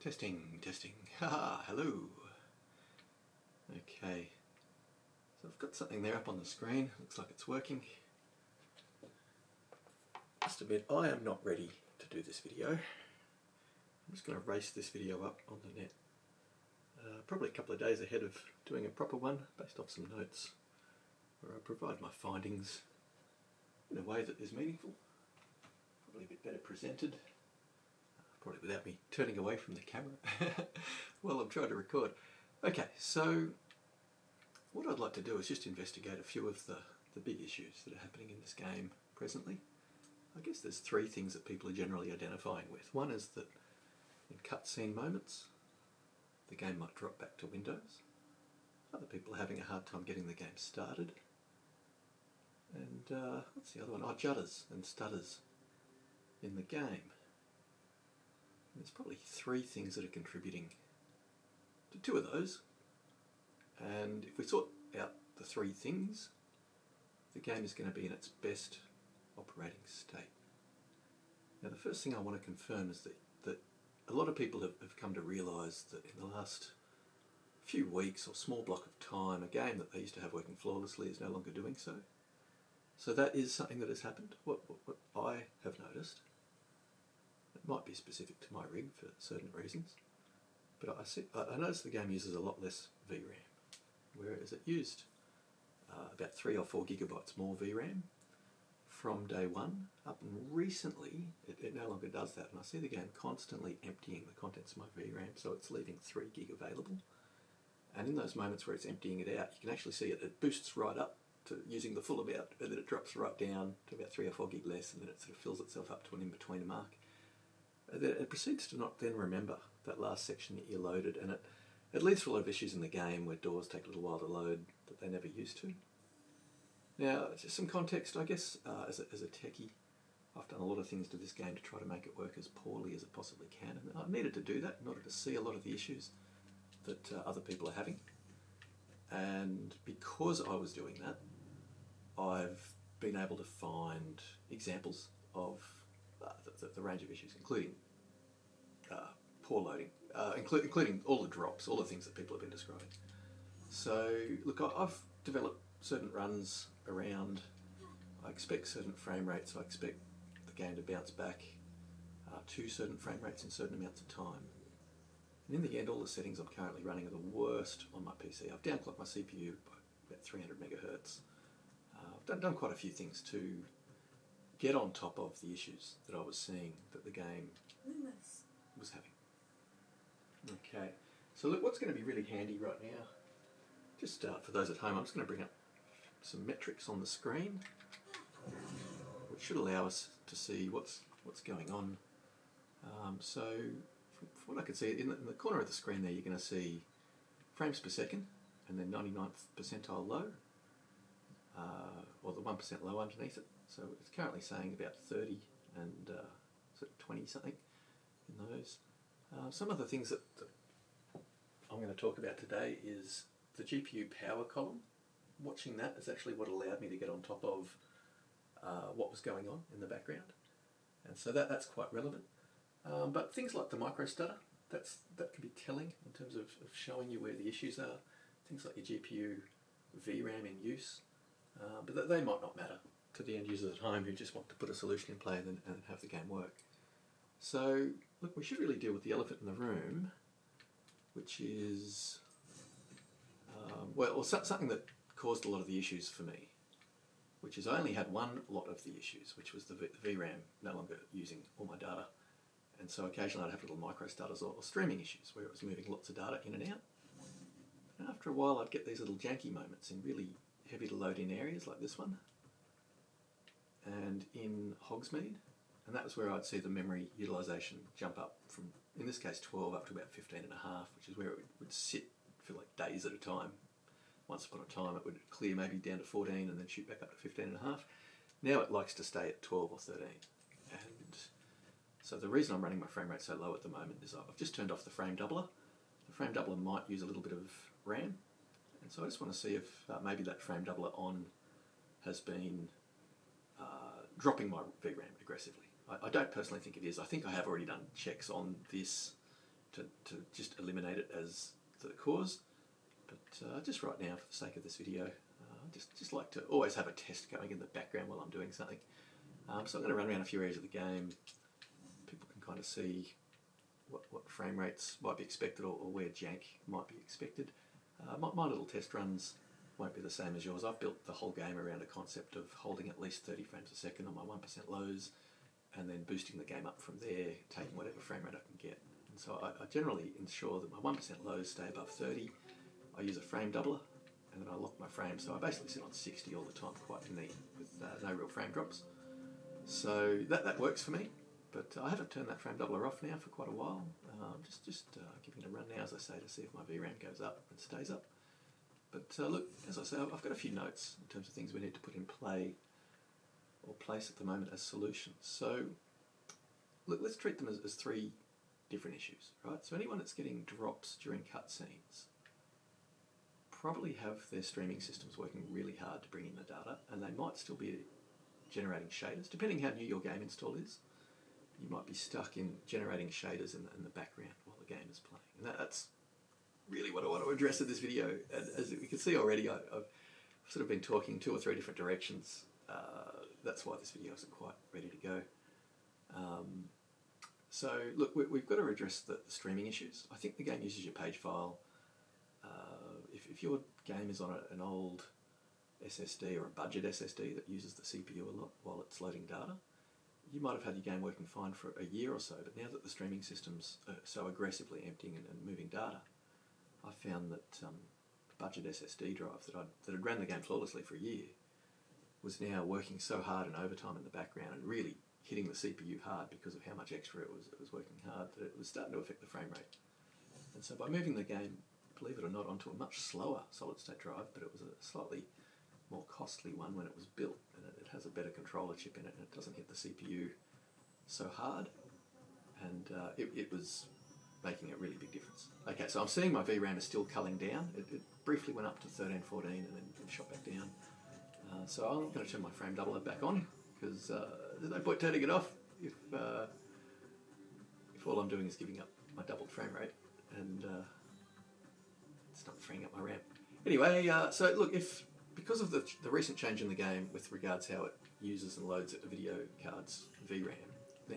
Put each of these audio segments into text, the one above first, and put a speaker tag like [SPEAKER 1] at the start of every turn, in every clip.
[SPEAKER 1] Testing, testing. Haha, hello. Okay, so I've got something there up on the screen. Looks like it's working. Just a bit, I am not ready to do this video. I'm just going to race this video up on the net. Probably a couple of days ahead of doing a proper one, based off some notes, where I provide my findings in a way that is meaningful. Probably a bit better presented. Probably without me turning away from the camera while I'm trying to record. Okay, so what I'd like to do is just investigate a few of the big issues that are happening in this game presently. I guess there's three things that people are generally identifying with. One is that in cutscene moments, the game might drop back to Windows. Other people are having a hard time getting the game started. And what's the other one? Oh, judders and stutters in the game. There's probably three things that are contributing to two of those, and if we sort out the three things, the game is going to be in its best operating state. Now the first thing I want to confirm is that a lot of people have come to realise that in the last few weeks or small block of time, a game that they used to have working flawlessly is no longer doing so. So that is something that has happened. What I have noticed, it might be specific to my rig for certain reasons, but I noticed the game uses a lot less VRAM, whereas it used about 3 or 4 gigabytes more VRAM from day one, up and recently it no longer does that, and I see the game constantly emptying the contents of my VRAM, so it's leaving 3 gig available. And in those moments where it's emptying it out, you can actually see it boosts right up to using the full amount, and then it drops right down to about 3 or 4 gig less, and then it sort of fills itself up to an in-between mark. It proceeds to not then remember that last section that you loaded, and it leads to a lot of issues in the game where doors take a little while to load that they never used to. Now, just some context, I guess, as a techie, I've done a lot of things to this game to try to make it work as poorly as it possibly can, and I needed to do that in order to see a lot of the issues that other people are having. And because I was doing that, I've been able to find examples of the range of issues, including poor loading, including all the drops, all the things that people have been describing. So, look, I've developed certain runs around, I expect certain frame rates, I expect the game to bounce back to certain frame rates in certain amounts of time. And in the end, all the settings I'm currently running are the worst on my PC. I've downclocked my CPU by about 300 megahertz. I've done quite a few things to get on top of the issues that I was seeing that the game was having. Okay, so look, what's going to be really handy right now, just for those at home, I'm just going to bring up some metrics on the screen, which should allow us to see what's going on. So, from what I can see, in the corner of the screen there, you're going to see frames per second, and then 99th percentile low, or the 1% low underneath it. So it's currently saying about 30 and sort of 20 something in those. Some of the things that I'm going to talk about today is the GPU power column. Watching that is actually what allowed me to get on top of what was going on in the background, and so that's quite relevant. But things like the micro stutter, that can be telling in terms of showing you where the issues are. Things like your GPU VRAM in use, but they might not matter to the end users at home who just want to put a solution in play and have the game work. So, look, we should really deal with the elephant in the room, which is, something that caused a lot of the issues for me, which is I only had one lot of the issues, which was the VRAM no longer using all my data. And so occasionally I'd have little micro stutters or streaming issues where it was moving lots of data in and out. And after a while I'd get these little janky moments in really heavy to load in areas like this one, and in Hogsmeade, and that was where I'd see the memory utilisation jump up from, in this case 12 up to about 15.5, which is where it would sit for like days at a time. Once upon a time it would clear maybe down to 14 and then shoot back up to 15.5. Now it likes to stay at 12 or 13. And so the reason I'm running my frame rate so low at the moment is I've just turned off the frame doubler. The frame doubler might use a little bit of RAM, and so I just want to see if maybe that frame doubler on has been dropping my VRAM aggressively. I don't personally think it is. I think I have already done checks on this to just eliminate it as the cause. But just right now, for the sake of this video, just like to always have a test going in the background while I'm doing something. So I'm going to run around a few areas of the game. People can kind of see what frame rates might be expected, or where jank might be expected. My little test runs won't be the same as yours. I've built the whole game around a concept of holding at least 30 frames a second on my 1% lows, and then boosting the game up from there, taking whatever frame rate I can get. And so I generally ensure that my 1% lows stay above 30. I use a frame doubler, and then I lock my frame, so I basically sit on 60 all the time, quite neat, with no real frame drops. So that works for me, but I haven't turned that frame doubler off now for quite a while. Just giving it a run now, as I say, to see if my VRAM goes up and stays up. But look, as I say, I've got a few notes in terms of things we need to put in play or place at the moment as solutions. So look, let's treat them as three different issues, right? So anyone that's getting drops during cutscenes probably have their streaming systems working really hard to bring in the data, and they might still be generating shaders. Depending how new your game install is, you might be stuck in generating shaders in the background while the game is playing. And that's really what I want to address in this video. And as you can see already, I've sort of been talking 2 or 3 different directions. That's why this video isn't quite ready to go. So look, we've got to address the streaming issues. I think the game uses your page file. If your game is on an old SSD or a budget SSD that uses the CPU a lot while it's loading data, you might have had your game working fine for a year or so, but now that the streaming systems are so aggressively emptying and moving data, I found that the budget SSD drive that had ran the game flawlessly for a year was now working so hard in overtime in the background and really hitting the CPU hard because of how much extra it was working hard, that it was starting to affect the frame rate. And so by moving the game, believe it or not, onto a much slower solid-state drive, but it was a slightly more costly one when it was built, and it has a better controller chip in it, and it doesn't hit the CPU so hard, and it was making a really big difference. Okay, so I'm seeing my VRAM is still culling down. It briefly went up to 13, 14, and then shot back down. So I'm going to turn my frame doubler back on, because there's no point turning it off if all I'm doing is giving up my doubled frame rate, and it's not freeing up my RAM. Anyway, so look, because of the recent change in the game with regards how it uses and loads a video card's VRAM,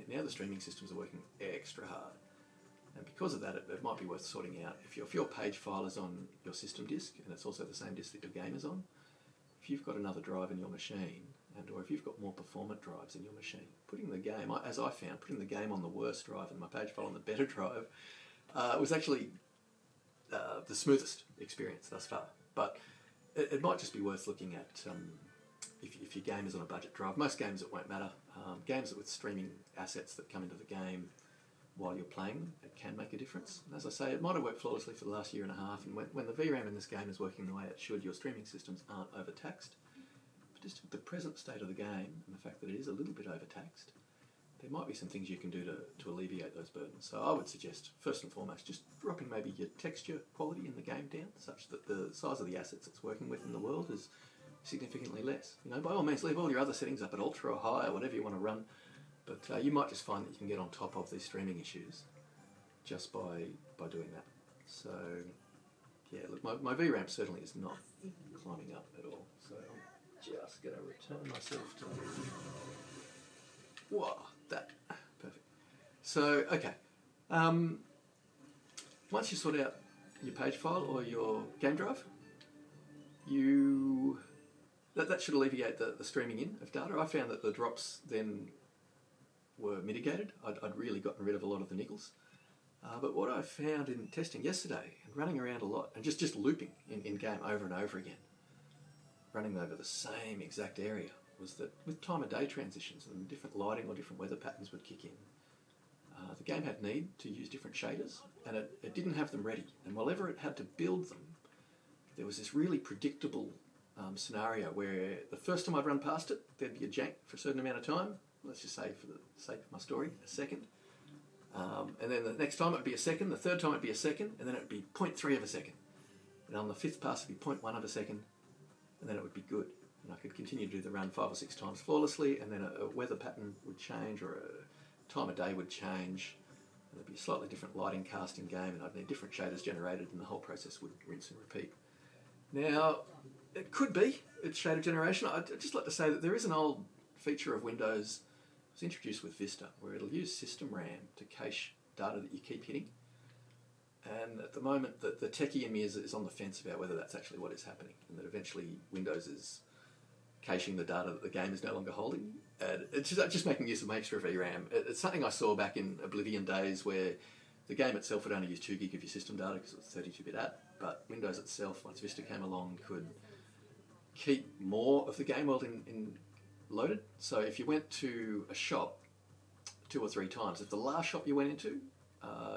[SPEAKER 1] now the streaming systems are working extra hard. And because of that, it might be worth sorting out. If your page file is on your system disk, and it's also the same disk that your game is on, if you've got another drive in your machine, or if you've got more performant drives in your machine, putting the game, as I found, putting the game on the worst drive and my page file on the better drive was actually the smoothest experience thus far. But it might just be worth looking at if your game is on a budget drive. Most games it won't matter. Games that with streaming assets that come into the game while you're playing, it can make a difference. And as I say, it might have worked flawlessly for the last year and a half, and when the VRAM in this game is working the way it should, your streaming systems aren't overtaxed. But just with the present state of the game and the fact that it is a little bit overtaxed, there might be some things you can do to alleviate those burdens. So I would suggest, first and foremost, just dropping maybe your texture quality in the game down, such that the size of the assets it's working with in the world is significantly less. You know, by all means, leave all your other settings up at ultra or high or whatever you want to run, but you might just find that you can get on top of these streaming issues just by doing that. So yeah, look, my VRAM certainly is not climbing up at all. So I'm just going to return myself to... Whoa, that, perfect. So, okay, once you sort out your page file or your game drive, that should alleviate the streaming in of data. I found that the drops then were mitigated. I'd really gotten rid of a lot of the niggles. But what I found in testing yesterday and running around a lot and just looping in game over and over again, running over the same exact area, was that with time of day transitions and different lighting or different weather patterns would kick in, the game had need to use different shaders, and it didn't have them ready. And whenever it had to build them, there was this really predictable scenario where the first time I'd run past it, there'd be a jank for a certain amount of time. Let's just say, for the sake of my story, a second. And then the next time it'd be a second, the third time it'd be a second, and then it'd be 0.3 of a second. And on the fifth pass it'd be 0.1 of a second, and then it would be good. And I could continue to do the run 5 or 6 times flawlessly, and then a weather pattern would change, or a time of day would change, And there'd be a slightly different lighting cast in game, and I'd need different shaders generated, and the whole process would rinse and repeat. Now, it could be it's shader generation. I'd just like to say that there is an old feature of Windows, it was introduced with Vista, where it'll use system RAM to cache data that you keep hitting. And at the moment, the techie in me is on the fence about whether that's actually what is happening, and that eventually Windows is caching the data that the game is no longer holding. And it's just making use of my extra VRAM. It's something I saw back in Oblivion days, where the game itself would only use 2 gig of your system data because it was 32-bit app, but Windows itself, once Vista came along, could keep more of the game world in loaded. So if you went to a shop 2 or 3 times, if the last shop you went into,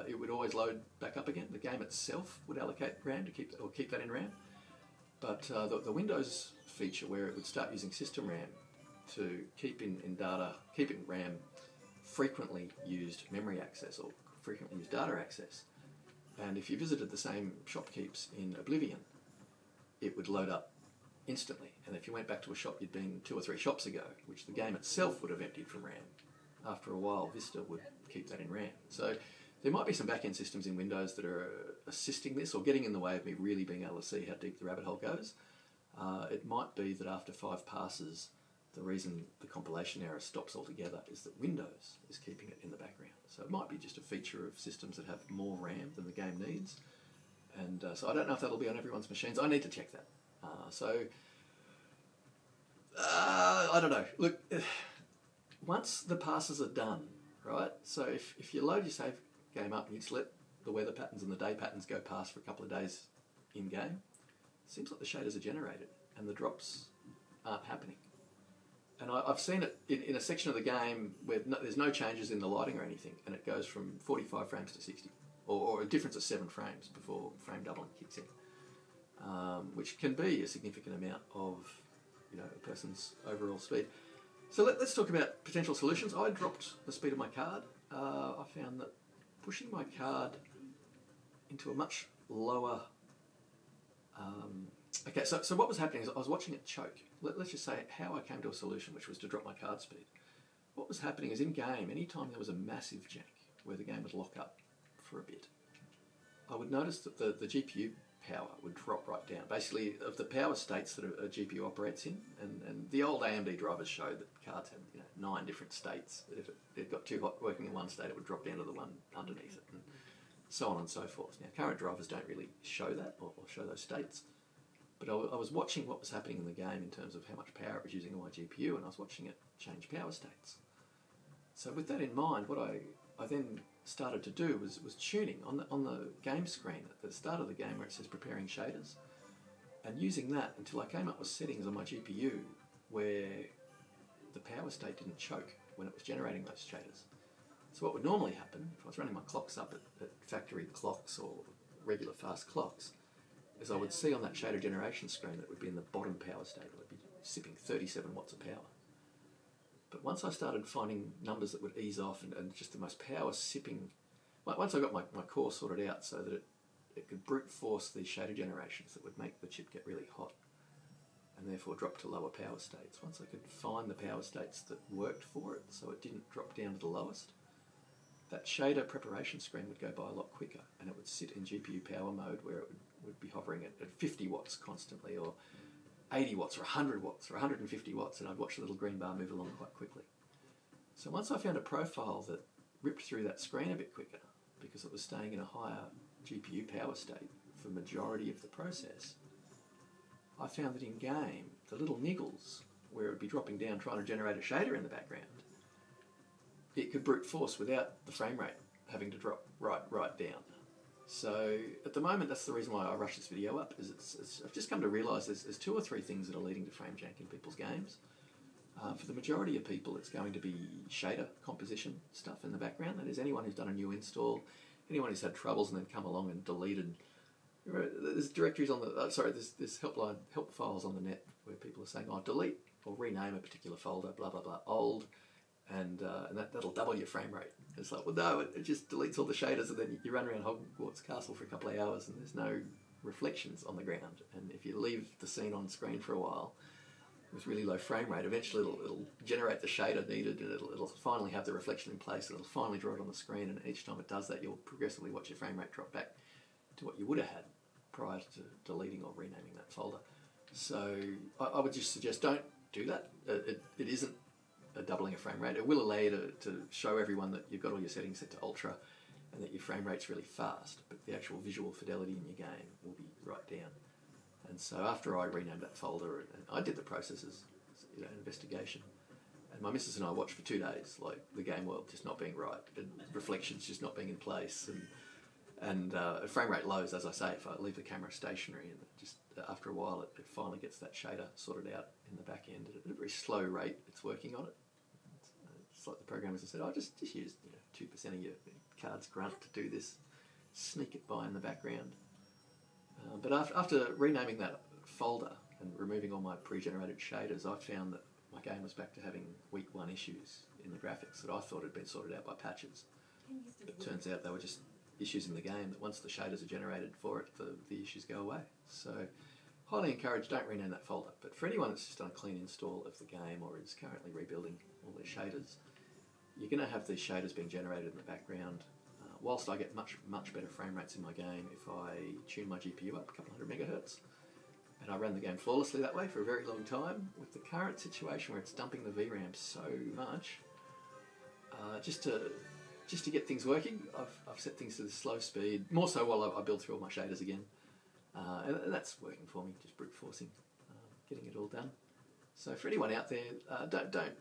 [SPEAKER 1] it would always load back up again. The game itself would allocate RAM to keep that in RAM. But the Windows feature where it would start using system RAM to keep in RAM frequently used memory access or frequently used data access. And if you visited the same shopkeepers in Oblivion, it would load up instantly. And if you went back to a shop you'd been 2 or 3 shops ago, which the game itself would have emptied from RAM, after a while Vista would keep that in RAM. So there might be some back-end systems in Windows that are assisting this or getting in the way of me really being able to see how deep the rabbit hole goes. It might be that after 5 passes, the reason the compilation error stops altogether is that Windows is keeping it in the background. So it might be just a feature of systems that have more RAM than the game needs. And so I don't know if that'll be on everyone's machines. I need to check that. I don't know. Look, once the passes are done, right? So if you load your save game up and you just let the weather patterns and the day patterns go past for a couple of days in game, it seems like the shaders are generated and the drops aren't happening. And I've seen it in a section of the game where there's no changes in the lighting or anything, and it goes from 45 frames to 60, or a difference of 7 frames before frame doubling kicks in, which can be a significant amount of a person's overall speed. So let's talk about potential solutions. I dropped the speed of my card. I found that pushing my card into a much lower... Okay, so what was happening is I was watching it choke. Let's just say how I came to a solution, which was to drop my card speed. What was happening is in game, anytime there was a massive jank where the game would lock up for a bit, I would notice that the GPU power would drop right down. Basically, of the power states that a GPU operates in, and the old AMD drivers show that cards have 9 different states. If it got too hot working in one state, it would drop down to the one underneath it, and so on and so forth. Now, current drivers don't really show that or show those states. But I was watching what was happening in the game in terms of how much power it was using on my GPU, and I was watching it change power states. So with that in mind, what I then started to do was tuning on the game screen at the start of the game where it says preparing shaders, and using that until I came up with settings on my GPU where the power state didn't choke when it was generating those shaders. So what would normally happen if I was running my clocks up at factory clocks or regular fast clocks is I would see on that shader generation screen that it would be in the bottom power state. It would be sipping 37 watts of power. But once I started finding numbers that would ease off and just the most power sipping, once I got my core sorted out so that it could brute force these shader generations that would make the chip get really hot and therefore drop to lower power states. Once I could find the power states that worked for it so it didn't drop down to the lowest, that shader preparation screen would go by a lot quicker, and it would sit in GPU power mode where it would be hovering at 50 watts constantly, or 80 watts, or 100 watts, or 150 watts, and I'd watch the little green bar move along quite quickly. So once I found a profile that ripped through that screen a bit quicker, because it was staying in a higher GPU power state for the majority of the process, I found that in game, the little niggles, where it would be dropping down trying to generate a shader in the background, it could brute force without the frame rate having to drop right down. So at the moment, that's the reason why I rushed this video up, is I've just come to realise there's 2 or 3 things that are leading to frame jank in people's games. For the majority of people, it's going to be shader composition stuff in the background. That is, anyone who's done a new install, anyone who's had troubles and then come along and deleted. There's directories on the, there's help files on the net where people are saying, delete or rename a particular folder, blah, blah, blah, old, and that'll double your frame rate. It's like, well, no, it just deletes all the shaders, and then you run around Hogwarts Castle for a couple of hours and there's no reflections on the ground. And if you leave the scene on screen for a while, with really low frame rate, eventually it'll generate the shader needed, and it'll finally have the reflection in place, and it'll finally draw it on the screen, and each time it does that, you'll progressively watch your frame rate drop back to what you would have had prior to deleting or renaming that folder. So I would just suggest don't do that. It isn't a doubling of frame rate. It will allow you to show everyone that you've got all your settings set to ultra and that your frame rate's really fast, but the actual visual fidelity in your game will be right down. And so after I renamed that folder, and I did the processes, investigation, and my missus and I watched for 2 days, like the game world just not being right, and reflections just not being in place, and frame rate lows, as I say, if I leave the camera stationary, and just after a while it finally gets that shader sorted out in the back end at a very slow rate. It's working on it. It's like the programmers have said, just use 2% of your card's grunt to do this, sneak it by in the background. But after renaming that folder and removing all my pre-generated shaders, I found that my game was back to having week 1 issues in the graphics that I thought had been sorted out by patches. But it turns out they were just issues in the game that once the shaders are generated for it, the issues go away. So highly encouraged, don't rename that folder. But for anyone that's just done a clean install of the game or is currently rebuilding all their shaders, you're going to have these shaders being generated in the background. Whilst I get much better frame rates in my game if I tune my GPU up a couple hundred megahertz, and I ran the game flawlessly that way for a very long time, with the current situation where it's dumping the VRAM so much, just to get things working, I've set things to the slow speed, more so while I build through all my shaders again, and that's working for me, just brute forcing, getting it all done. So for anyone out there, don't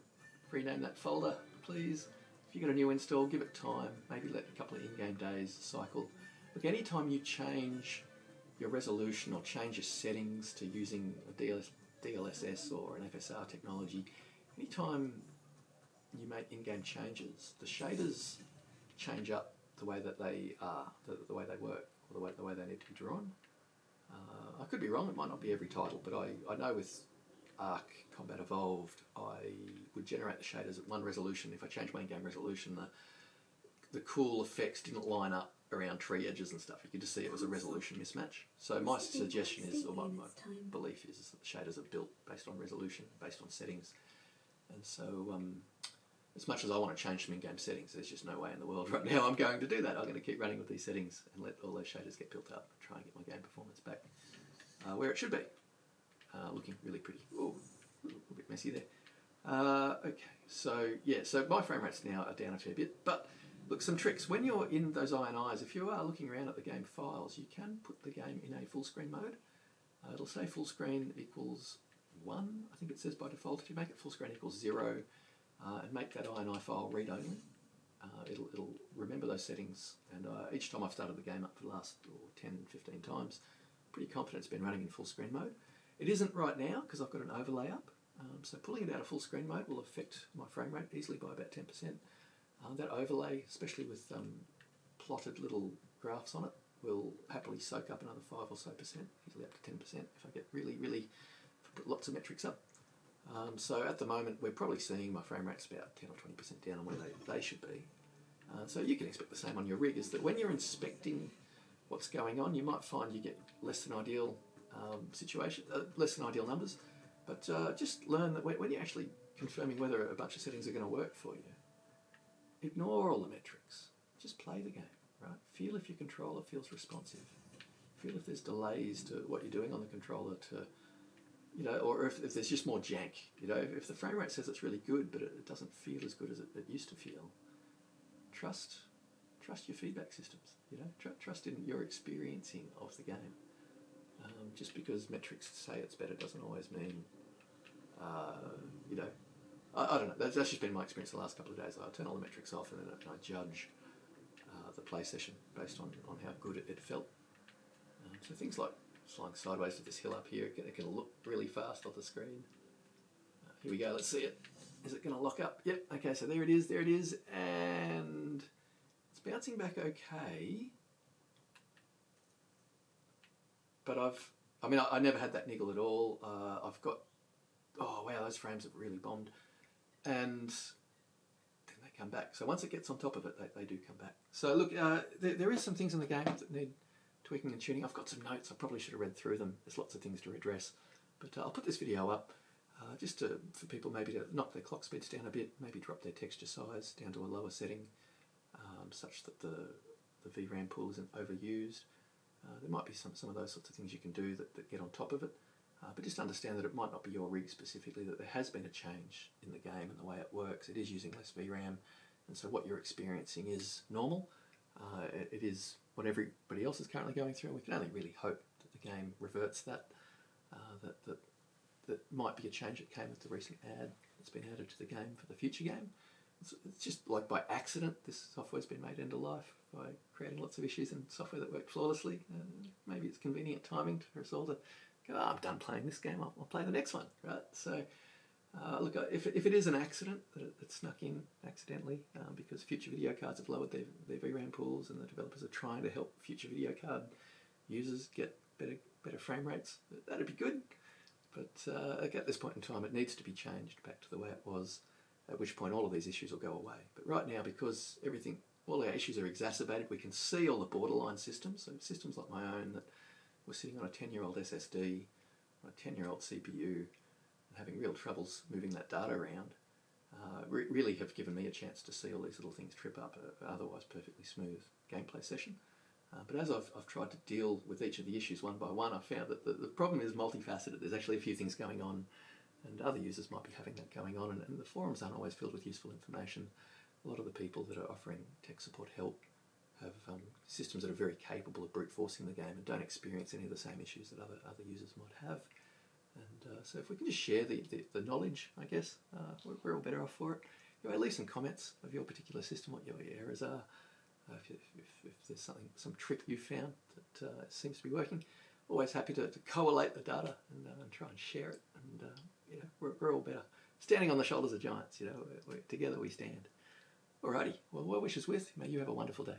[SPEAKER 1] rename that folder, please. If you've got a new install, give it time, maybe let a couple of in-game days cycle. Look, anytime you change your resolution or change your settings to using a DLSS or an FSR technology, anytime you make in-game changes, the shaders change up the way that they are, the way they work, or the way they need to be drawn. I could be wrong, it might not be every title, but I know with Arc Combat Evolved, I would generate the shaders at 1 resolution. If I changed my in-game resolution, the cool effects didn't line up around tree edges and stuff. You could just see it was a resolution mismatch. So my suggestion is, or my belief is that the shaders are built based on resolution, based on settings. And so as much as I want to change some in-game settings, there's just no way in the world right now I'm going to do that. I'm going to keep running with these settings and let all those shaders get built up and try and get my game performance back where it should be. Looking really pretty. Ooh, a little bit messy there. Okay, so yeah, so my frame rates now are down a fair bit, but look, some tricks. When you're in those INIs, if you are looking around at the game files, you can put the game in a full screen mode. It'll say full screen equals 1, I think it says by default. If you make it full screen equals 0 and make that INI file read only, it'll remember those settings, and each time I've started the game up for the last 10, 15 times, pretty confident it's been running in full screen mode. It isn't right now because I've got an overlay up, so pulling it out of full screen mode will affect my frame rate easily by about 10%. That overlay, especially with plotted little graphs on it, will happily soak up another 5 or so percent, easily up to 10% if I get really put lots of metrics up. So at the moment we're probably seeing my frame rate's about 10 or 20% down on where they should be. So you can expect the same on your rig, is that when you're inspecting what's going on, you might find you get less than ideal less than ideal numbers, but just learn that when you're actually confirming whether a bunch of settings are going to work for you, ignore all the metrics. Just play the game, right? Feel if your controller feels responsive. Feel if there's delays to what you're doing on the controller or if there's just more jank. If the frame rate says it's really good, but it doesn't feel as good as it used to feel, trust your feedback systems. Trust in your experiencing of the game. Just because metrics say it's better doesn't always mean, I don't know. That's just been my experience the last couple of days. I turn all the metrics off and then I judge the play session based on how good it felt. So things like flying sideways to this hill up here, it can look really fast off the screen. Here we go, let's see it. Is it going to lock up? Yep, okay, so there it is, and it's bouncing back okay. But I never had that niggle at all. I've got, oh wow, those frames have really bombed. And then they come back. So once it gets on top of it, they do come back. So look, there is some things in the game that need tweaking and tuning. I've got some notes. I probably should have read through them. There's lots of things to redress. But I'll put this video up. For people maybe to knock their clock speeds down a bit, maybe drop their texture size down to a lower setting, such that the VRAM pool isn't overused. There might be some of those sorts of things you can do that get on top of it, but just understand that it might not be your rig specifically, that there has been a change in the game and the way it works. It is using less VRAM, and so what you're experiencing is normal. It is what everybody else is currently going through, and we can only really hope that the game reverts that. That might be a change that came with the recent ad that's been added to the game for the future game. It's just like by accident this software's been made end of life by creating lots of issues in software that worked flawlessly. Maybe it's convenient timing for us all to go, I'm done playing this game, I'll play the next one, right? So look, if it is an accident that snuck in accidentally because future video cards have lowered their VRAM pools and the developers are trying to help future video card users get better frame rates, that'd be good. But at this point in time, it needs to be changed back to the way it was, at which point all of these issues will go away. But right now, because all our issues are exacerbated, we can see all the borderline systems, so systems like my own that were sitting on a 10-year-old SSD, or a 10-year-old CPU, and having real troubles moving that data around, really have given me a chance to see all these little things trip up an otherwise perfectly smooth gameplay session. But as I've tried to deal with each of the issues one by one, I've found that the problem is multifaceted. There's actually a few things going on, and other users might be having that going on, and the forums aren't always filled with useful information. A lot of the people that are offering tech support help have systems that are very capable of brute forcing the game and don't experience any of the same issues that other users might have. And so if we can just share the knowledge, I guess, we're all better off for it. Leave some comments of your particular system, what your errors are. If there's some trick you've found that seems to be working, always happy to collate the data and try and share it. And we're all better. Standing on the shoulders of giants, together we stand. Alrighty, well wishes with. May you have a wonderful day.